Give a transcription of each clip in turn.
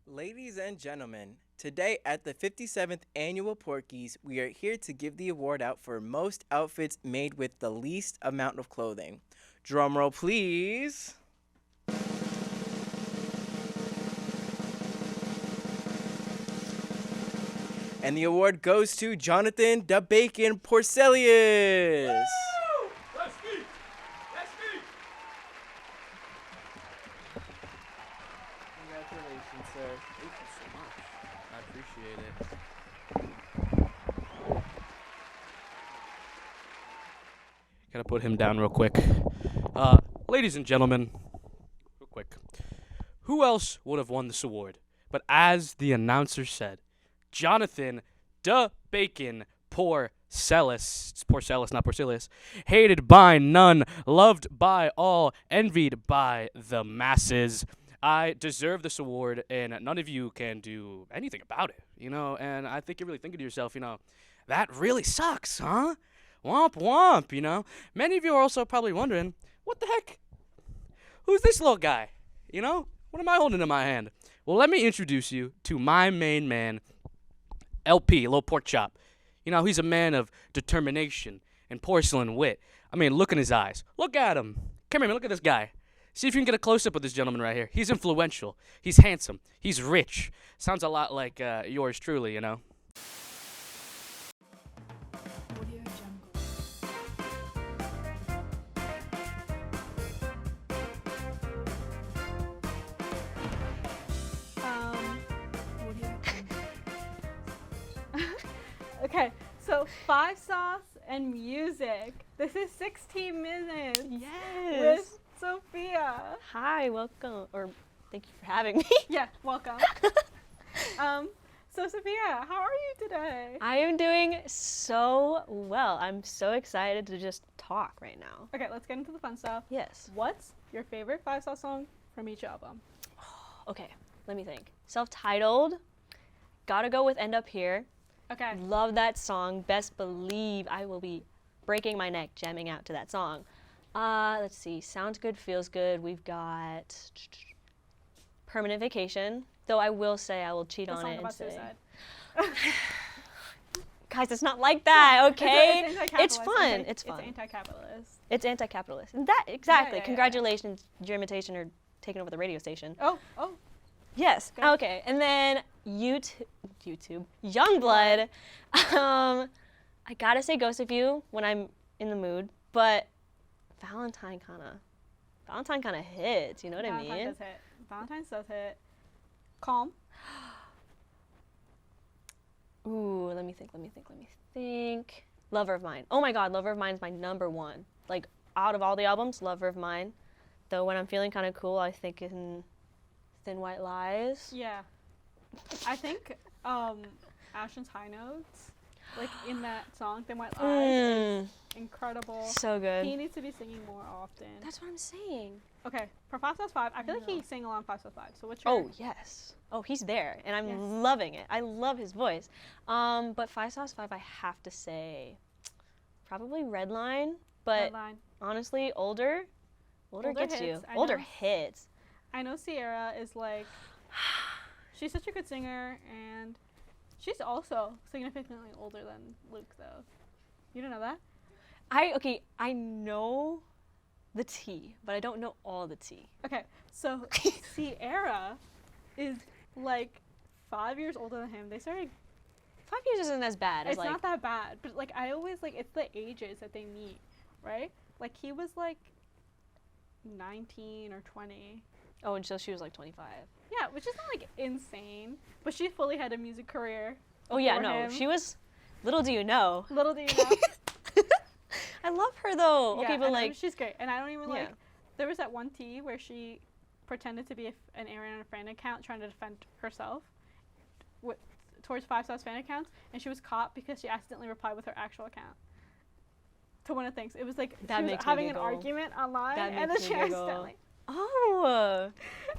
Ladies and gentlemen, today at the 57th Annual Porky's, we are here to give the award out for most outfits made with the least amount of clothing. Drumroll, please. And the award goes to Jonathan the Bacon Porcellus. Congratulations, sir. Thank you so much. I appreciate it. Gotta put him down real quick. Ladies and gentlemen, real quick. Who else would have won this award? But as the announcer said, Jonathan the Bacon Porcellus. It's Porcellus, not Porcellus. Hated by none, loved by all, envied by the masses. I deserve this award, and none of you can do anything about it, and I think you're really thinking to yourself, that really sucks, huh? Womp womp, Many of you are also probably wondering, what the heck? Who's this little guy? What am I holding in my hand? Well, let me introduce you to my main man, LP, Little Pork Chop. He's a man of determination and porcelain wit. I mean, look in his eyes. Look at him. Come here, man, look at this guy. See if you can get a close-up of this gentleman right here. He's influential. He's handsome. He's rich. Sounds a lot like yours truly, Okay, so 5 sauce and music. This is 16 minutes. Yes. With Sophia. Hi, welcome, or thank you for having me. Yeah, welcome. So Sophia, how are you today? I am doing so well. I'm so excited to just talk right now. Okay, let's get into the fun stuff. Yes. What's your favorite 5 sauce song from each album? Okay, let me think. Self-titled, gotta go with End Up Here. Okay. Love that song. Best believe I will be breaking my neck jamming out to that song. Let's see. Sounds Good, Feels Good. We've got Permanent Vacation. Though I will say I will cheat on it and say. Suicide. Guys, it's not like that, okay? It's fun. It's fun. It's anti-capitalist. It's anti-capitalist. And that, exactly. Yeah. Congratulations, your imitation or taking over the radio station. Oh. Yes. Good. Okay. And then YouTube, Youngblood. I gotta say Ghost of You when I'm in the mood, but Valentine kind of hits. You know what I mean? Valentine's does hit. Calm. Ooh, let me think. Lover of Mine. Oh my God, Lover of Mine is my number one. Like out of all the albums, Lover of Mine. Though when I'm feeling kind of cool, I think in Thin White Lies. Yeah. I think Ashton's high notes, like in that song, Thin White Lies, is incredible. So good. He needs to be singing more often. That's what I'm saying. Okay, for 5 sauce 5, I feel like he sang along 5 sauce 5. So what's your? Oh yes. Oh, he's there, and I'm loving it. I love his voice. But 5 sauce 5, I have to say, probably Redline. But Redline. honestly, older gets hits, you. I Older know. hits. I know Sierra is like, she's such a good singer, and she's also significantly older than Luke, though. You don't know that? I know the tea, but I don't know all the tea. Okay, so Sierra is like 5 years older than him. They started. 5 years isn't as bad as It's not that bad, but like I always like it's the ages that they meet, right? Like he was like 19 or 20. Oh, and so she was like 25. Yeah, which is not like insane, but she fully had a music career. Oh yeah, before no, him. she was. Little do you know. Little do you know. I love her though. Yeah, okay, but like she's great, and I don't even Yeah. like. There was that one tea where she pretended to be an Ariana fan account trying to defend herself towards 5 sauce fan accounts, and she was caught because she accidentally replied with her actual account to one of the things. It was like That she makes was me having an giggle. argument online, That and then makes she me giggle. accidentally. Oh,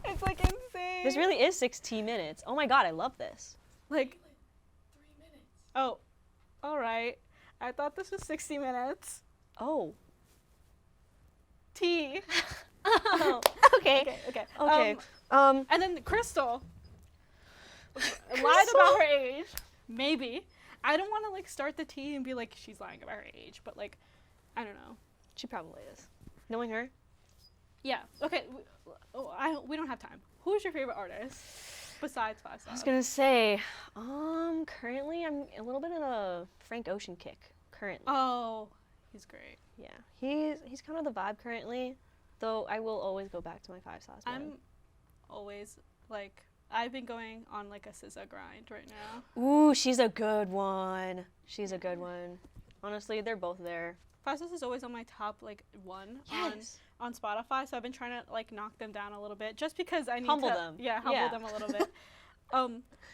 It's like insane. this really is 16 minutes. Oh my God, I love this. like 3 minutes. Oh, all right. I thought this was 60 minutes. Oh. T. Oh, okay. Okay. Okay. And then Crystal lied about her age. Maybe. I don't want to like start the tea and be like she's lying about her age, but like, I don't know. She probably is. Knowing her. Yeah. Okay. We don't have time. Who's your favorite artist besides Five I was Star? gonna say, currently I'm a little bit in a Frank Ocean kick. Currently. Oh, he's great. Yeah. He's kind of the vibe currently, though I will always go back to my 5 sauce. I'm always like I've been going on like a SZA grind right now. Ooh, she's a good one. She's a good one. Honestly, they're both there. Five Sauce is always on my top like one Yes. on Spotify, so I've been trying to like knock them down a little bit just because I need Humble to them. humble Yeah. them a little bit.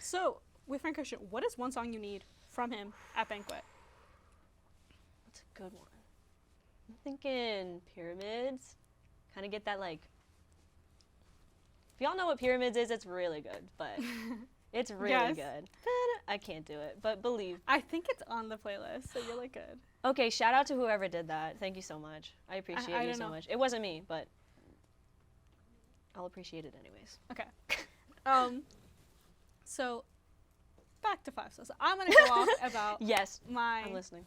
So with Frank Ocean, what is one song you need from him at Banquet? That's a good one. I'm thinking Pyramids. Kind of get that like. If y'all know what Pyramids is, it's really good, but it's really Yes. good. I can't do it, but believe. I think it's on the playlist, so you're like good. Okay, shout out to whoever did that. Thank you so much. I appreciate I you don't so know. much. It wasn't me, but I'll appreciate it anyways. Okay. So back to Five Sauce. I'm gonna go off about Yes, my. I'm listening.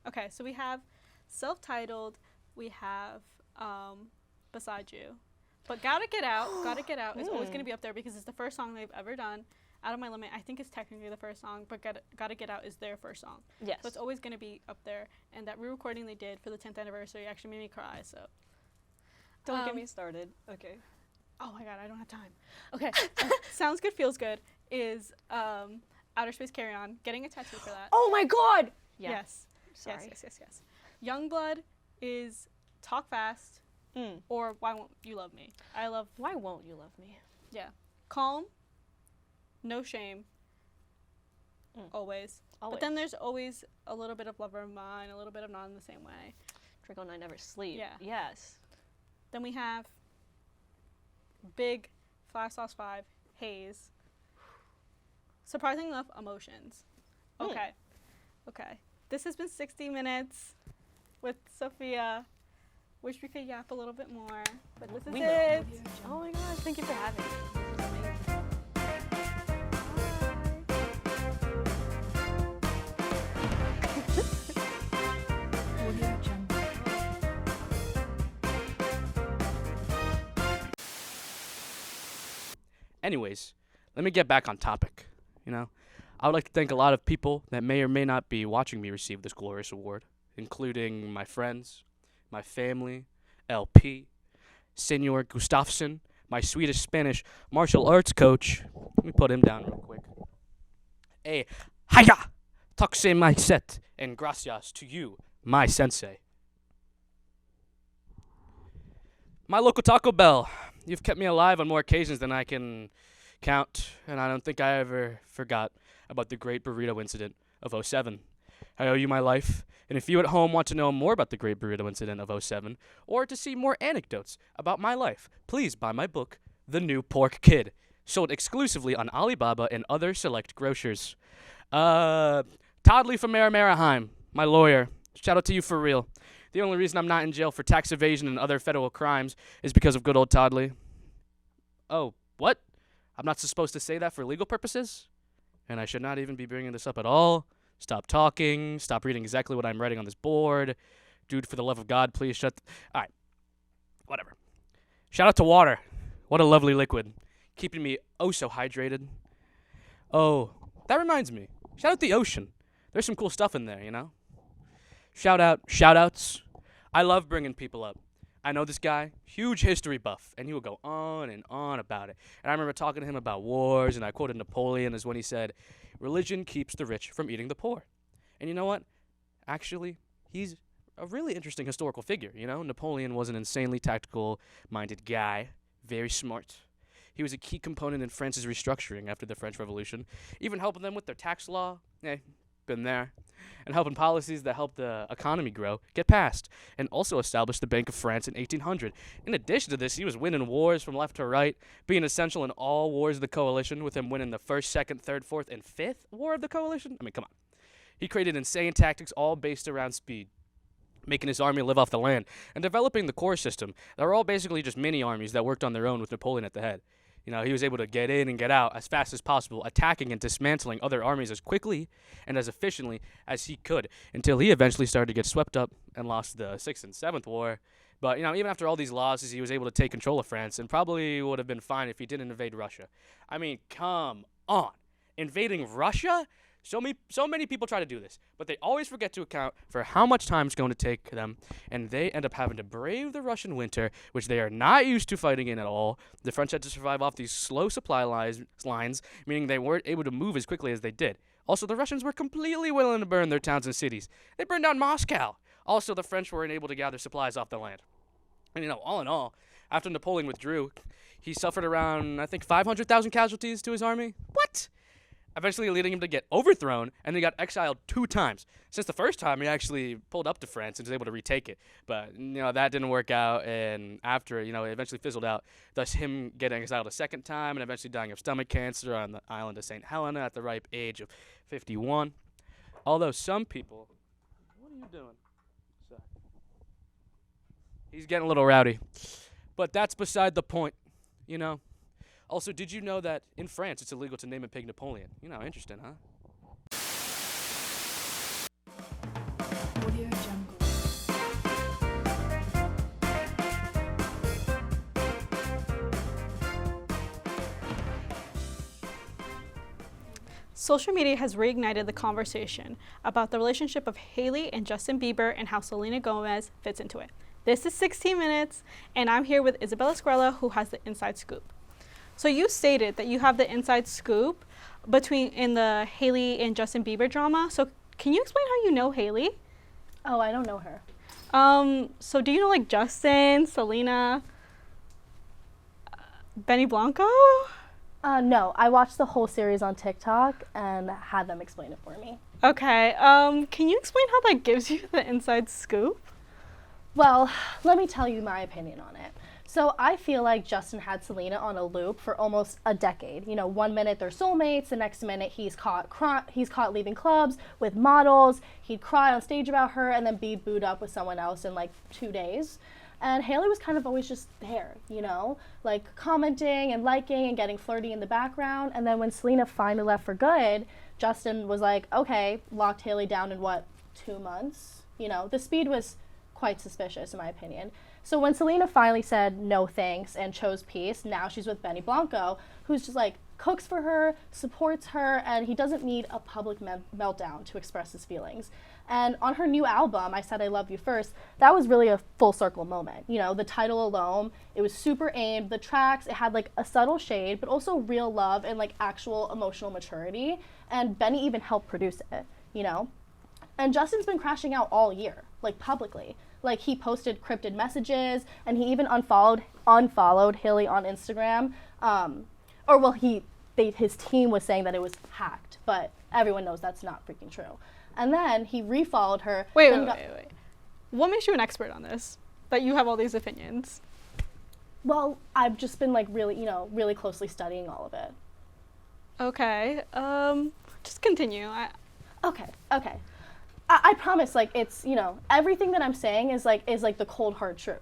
Okay, so we have self-titled. We have Beside You, but Gotta Get Out. Gotta Get Out is always gonna be up there because it's the first song they've ever done. Out of My Limit, I think it's technically the first song, but Gotta Get Out is their first song. Yes. So it's always going to be up there. And that re-recording they did for the 10th anniversary actually made me cry, so. Don't get Um, me started. Okay. Oh my god, I don't have time. Okay. Sounds Good, Feels Good is Outer Space Carry On. Getting a tattoo for that. Oh my god! Yeah. Yes. Sorry. Yes. Youngblood is Talk Fast or Why Won't You Love Me. I love, Why won't you love me? yeah. Calm, No Shame, always. Always. But then there's always a little bit of Lover of Mine, a little bit of Not in the Same Way. Drink all night, never sleep. Yeah. Yes. Then we have Big, Flash Sauce 5, Haze. Surprisingly enough, Emotions. Okay. Okay. This has been 60 minutes with Sophia. Wish we could yap a little bit more, but this is We it. Oh my gosh, thank you for having me. This was amazing. Anyways, let me get back on topic. I would like to thank a lot of people that may or may not be watching me receive this glorious award, including my friends, my family, LP, Senor Gustafsson, my Swedish Spanish martial arts coach. Let me put him down real quick. Hiya! Taksé my set, and gracias to you, my sensei. My local Taco Bell. You've kept me alive on more occasions than I can count, and I don't think I ever forgot about the Great Burrito Incident of '07. I owe you my life, and if you at home want to know more about the Great Burrito Incident of '07, or to see more anecdotes about my life, please buy my book, The New Pork Kid, sold exclusively on Alibaba and other select grocers. Toddley from Maraheim, my lawyer. Shout out to you for real. The only reason I'm not in jail for tax evasion and other federal crimes is because of good old Toddley. Oh, what? I'm not supposed to say that for legal purposes? And I should not even be bringing this up at all? Stop talking. Stop reading exactly what I'm writing on this board. Dude, for the love of God, please shut... All right. Whatever. Shout out to water. What a lovely liquid. Keeping me oh so hydrated. Oh, that reminds me. Shout out the ocean. There's some cool stuff in there, Shout-outs. I love bringing people up. I know this guy, huge history buff, and he will go on and on about it. And I remember talking to him about wars, and I quoted Napoleon as when he said, "Religion keeps the rich from eating the poor." And you know what? Actually, he's a really interesting historical figure, Napoleon was an insanely tactical-minded guy, very smart. He was a key component in France's restructuring after the French Revolution, even helping them with their tax law. Been there. And helping policies that helped the economy grow get passed, and also established the Bank of France in 1800. In addition to this, he was winning wars from left to right, being essential in all wars of the coalition, with him winning the first, second, third, fourth, and fifth war of the coalition. I mean, come on. He created insane tactics all based around speed. making his army live off the land, and developing the corps system. They were all basically just mini armies that worked on their own with Napoleon at the head. He was able to get in and get out as fast as possible, attacking and dismantling other armies as quickly and as efficiently as he could, until he eventually started to get swept up and lost the 6th and 7th War. But, even after all these losses, he was able to take control of France, and probably would have been fine if he didn't invade Russia. I mean, come on. Invading Russia? So many people try to do this, but they always forget to account for how much time it's going to take them, and they end up having to brave the Russian winter, which they are not used to fighting in at all. The French had to survive off these slow supply lines, meaning they weren't able to move as quickly as they did. Also, the Russians were completely willing to burn their towns and cities. They burned down Moscow. Also, the French weren't able to gather supplies off the land. And, all in all, after Napoleon withdrew, he suffered around, I think, 500,000 casualties to his army. What? Eventually leading him to get overthrown, and he got exiled 2 times. Since the first time, he actually pulled up to France and was able to retake it. But, that didn't work out, and after, it eventually fizzled out, thus him getting exiled a second time and eventually dying of stomach cancer on the island of St. Helena at the ripe age of 51. Although some people... What are you doing? Sorry. He's getting a little rowdy. But that's beside the point, Also, did you know that in France it's illegal to name a pig Napoleon? Interesting, huh? Audio Jungle. Social media has reignited the conversation about the relationship of Hailey and Justin Bieber and how Selena Gomez fits into it. This is 16 Minutes, and I'm here with Isabella Squella, who has the inside scoop. So you stated that you have the inside scoop in the Hailey and Justin Bieber drama. So can you explain how you know Hailey? Oh, I don't know her. So do you know Justin, Selena, Benny Blanco? No, I watched the whole series on TikTok and had them explain it for me. Okay. Can you explain how that gives you the inside scoop? Well, let me tell you my opinion on it. So I feel like Justin had Selena on a loop for almost a decade. 1 minute they're soulmates, the next minute he's caught leaving clubs with models. He'd cry on stage about her and then be booed up with someone else in 2 days. And Hailey was kind of always just there, commenting and liking and getting flirty in the background. And then when Selena finally left for good, Justin was like, okay, locked Hailey down in 2 months? The speed was quite suspicious in my opinion. So when Selena finally said no thanks and chose peace, now she's with Benny Blanco, who's just cooks for her, supports her, and he doesn't need a public meltdown to express his feelings. And on her new album, I Said I Love You First, that was really a full circle moment. The title alone, it was super aimed. The tracks, it had a subtle shade, but also real love and actual emotional maturity. And Benny even helped produce it, And Justin's been crashing out all year, publicly. He posted cryptid messages, and he even unfollowed Hailey on Instagram. His team was saying that it was hacked, but everyone knows that's not freaking true. And then he refollowed her. Wait. What makes you an expert on this? That you have all these opinions? Well, I've just been really closely studying all of it. Okay. Just continue. Okay. I promise, it's, everything that I'm saying is the cold, hard truth.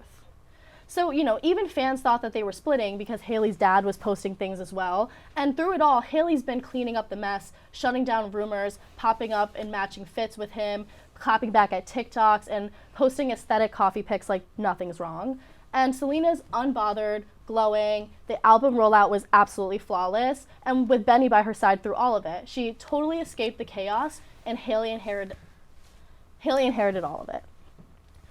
So, even fans thought that they were splitting because Hailey's dad was posting things as well. And through it all, Hailey's been cleaning up the mess, shutting down rumors, popping up in matching fits with him, clapping back at TikToks, and posting aesthetic coffee pics like nothing's wrong. And Selena's unbothered, glowing. The album rollout was absolutely flawless. And with Benny by her side through all of it, she totally escaped the chaos, and Hailey inherited all of it.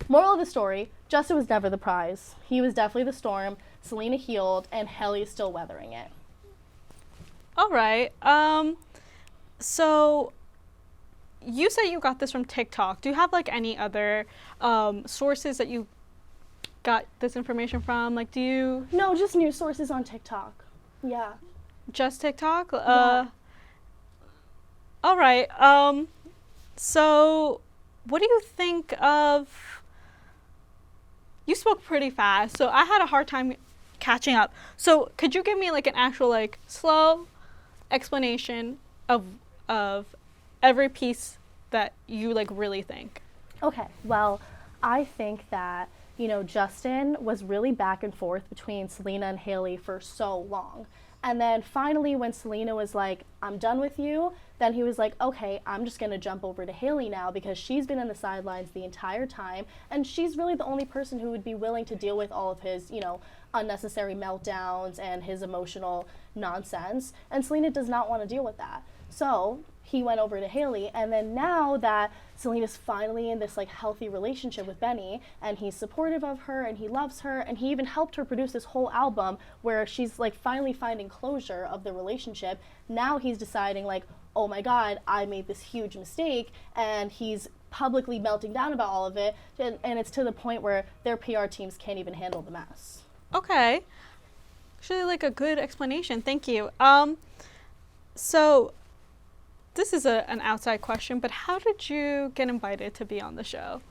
Moral of the story, Justin was never the prize. He was definitely the storm. Selena healed, and Hailey is still weathering it. All right. So you said you got this from TikTok. Do you have any other sources that you got this information from? No, just news sources on TikTok. Yeah. Just TikTok? Yeah. All right. So what do you think of... You spoke pretty fast, so I had a hard time catching up. So could you give me an actual slow explanation of every piece that you really think? Okay, well, I think that, you know, Justin was really back and forth between Selena and Haley for so long. And then finally, when Selena was like, I'm done with you, then he was like, okay, I'm just going to jump over to Haley now because she's been in the sidelines the entire time. And she's really the only person who would be willing to deal with all of his, you know, unnecessary meltdowns and his emotional nonsense. And Selena does not want to deal with that. So he went over to Haley, and then now that Selena's finally in this like healthy relationship with Benny, and he's supportive of her and he loves her, and he even helped her produce this whole album where she's like finally finding closure of the relationship. Now he's deciding like, oh my God, I made this huge mistake, and he's publicly melting down about all of it, and it's to the point where their PR teams can't even handle the mess. Okay. Actually, like a good explanation. Thank you. So this is an outside question, but how did you get invited to be on the show?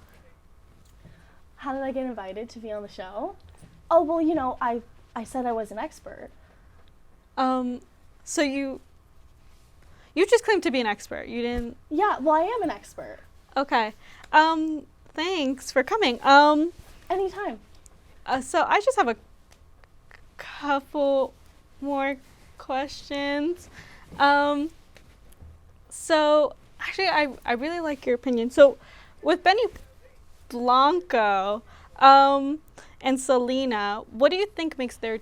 How did I get invited to be on the show? Oh, well, you know, I said I was an expert. So you just claimed to be an expert. You didn't. Yeah, well, I am an expert. Okay. Thanks for coming. Anytime. So I just have a couple more questions. So actually, I really like your opinion. So with Benny Blanco and Selena, what do you think makes their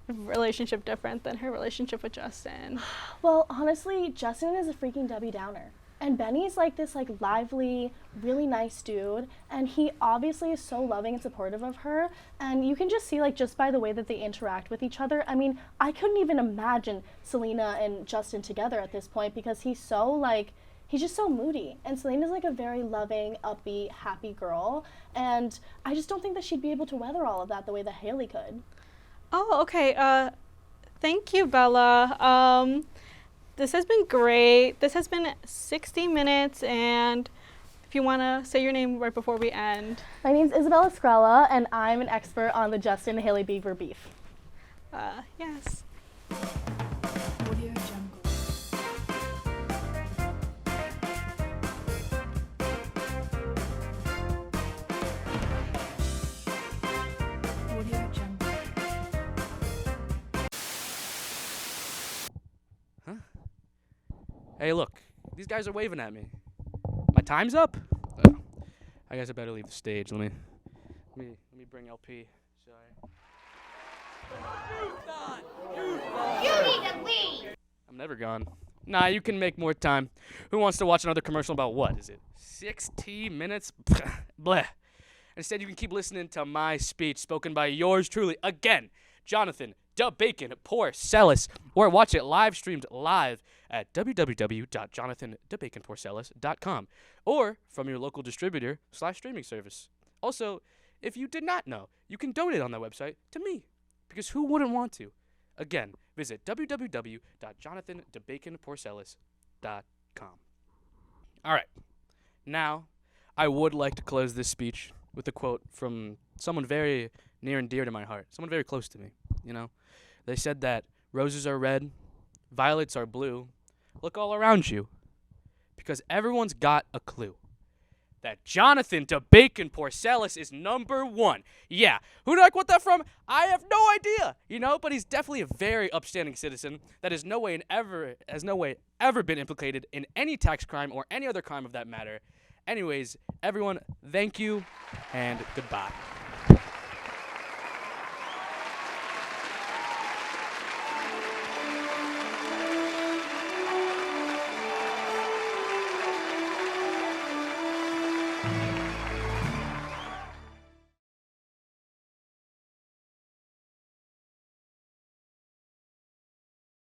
relationship different than her relationship with Justin? Well, honestly, Justin is a freaking Debbie Downer. And Benny's like this like lively, really nice dude, and he obviously is so loving and supportive of her, and you can just see like just by the way that they interact with each other. I mean, I couldn't even imagine Selena and Justin together at this point because he's just so moody, and Selena's like a very loving, upbeat, happy girl, and I just don't think that she'd be able to weather all of that the way that Haley could. Oh, okay. Thank you, Bella. This has been great. This has been 60 minutes, and if you want to say your name right before we end. My name's Isabella Scrella, and I'm an expert on the Justin and Haley Bieber beef. Yes. Hey, look, these guys are waving at me. My time's up? Oh, I guess I better leave the stage. Let me bring LP. Sorry. You need to leave! I'm never gone. Nah, you can make more time. Who wants to watch another commercial about what? Is it 60 minutes? Bleh. Instead, you can keep listening to my speech spoken by yours truly, again, Jonathan Bacon Porcellus, or watch it live streamed live at www.jonathandebaconporcellus.com or from your local distributor/streaming service. Also, if you did not know, you can donate on that website to me, because who wouldn't want to? Again, visit www.jonathandebaconporcellus.com. All right. Now, I would like to close this speech with a quote from someone very near and dear to my heart, someone very close to me, you know. They said that roses are red, violets are blue. Look all around you, because everyone's got a clue that Jonathan Bacon Porcellus is number one. Yeah, who did I quote that from? I have no idea, you know, but he's definitely a very upstanding citizen that has no way ever been implicated in any tax crime or any other crime of that matter. Anyways, everyone, thank you and goodbye.